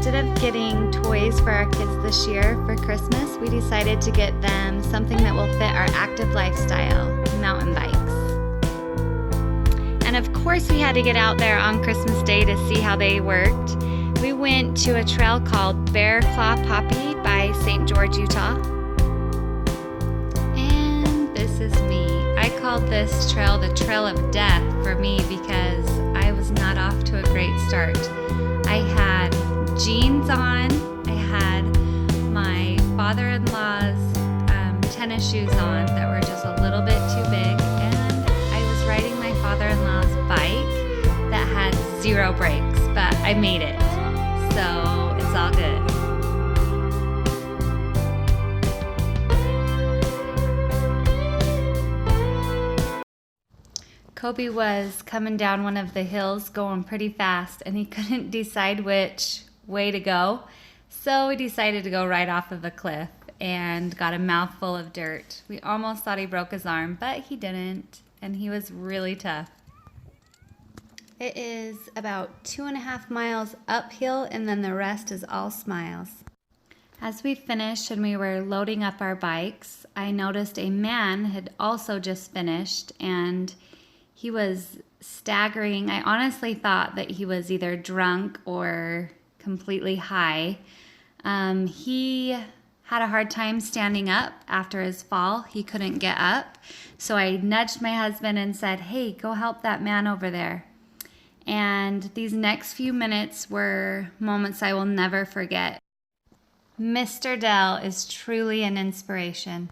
Instead of getting toys for our kids this year for Christmas, we decided to get them something that will fit our active lifestyle, mountain bikes. And of course we had to get out there on Christmas Day to see how they worked. We went to a trail called Bear Claw Poppy by St. George, Utah. And this is me. I called this trail the Trail of Death for me because I was not off to a great start. I had jeans on, I had my father-in-law's tennis shoes on that were just a little bit too big, and I was riding my father-in-law's bike that had 0 brakes, but I made it, so it's all good. Kobe was coming down one of the hills going pretty fast, and he couldn't decide which way to go, so we decided to go right off of a cliff and got a mouthful of dirt. We almost thought he broke his arm, but he didn't, and he was really tough. It is about 2.5 miles uphill, and then the rest is all smiles. As we finished and we were loading up our bikes, I noticed a man had also just finished, and he was staggering. I honestly thought that he was either drunk or completely high. He had a hard time standing up after his fall. He couldn't get up. So I nudged my husband and said, "Hey, go help that man over there." And these next few minutes were moments I will never forget. Mr. Dell is truly an inspiration.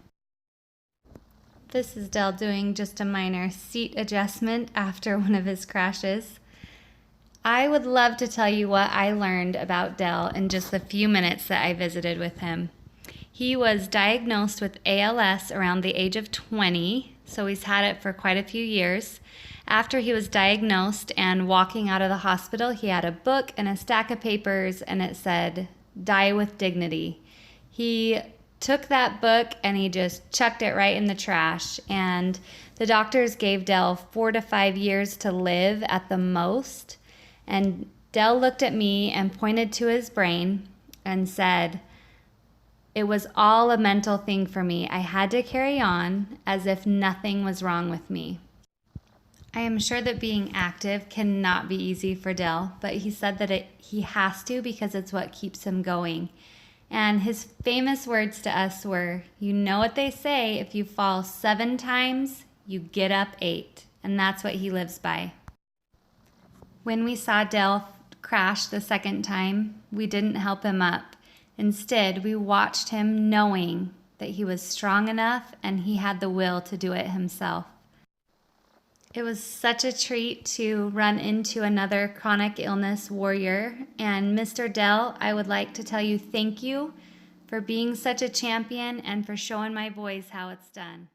This is Dell doing just a minor seat adjustment after one of his crashes. I would love to tell you what I learned about Dell in just the few minutes that I visited with him. He was diagnosed with ALS around the age of 20, so he's had it for quite a few years. After he was diagnosed and walking out of the hospital, he had a book and a stack of papers, and it said, "Die with dignity." He took that book and he just chucked it right in the trash, and the doctors gave Dell 4 to 5 years to live at the most. And Dell looked at me and pointed to his brain and said, "It was all a mental thing for me. I had to carry on as if nothing was wrong with me." I am sure that being active cannot be easy for Dell, but he said that he has to because it's what keeps him going. And his famous words to us were, "You know what they say, if you fall 7 times, you get up 8. And that's what he lives by. When we saw Dell crash the second time, we didn't help him up. Instead, we watched him knowing that he was strong enough and he had the will to do it himself. It was such a treat to run into another chronic illness warrior. And Mr. Dell, I would like to tell you thank you for being such a champion and for showing my boys how it's done.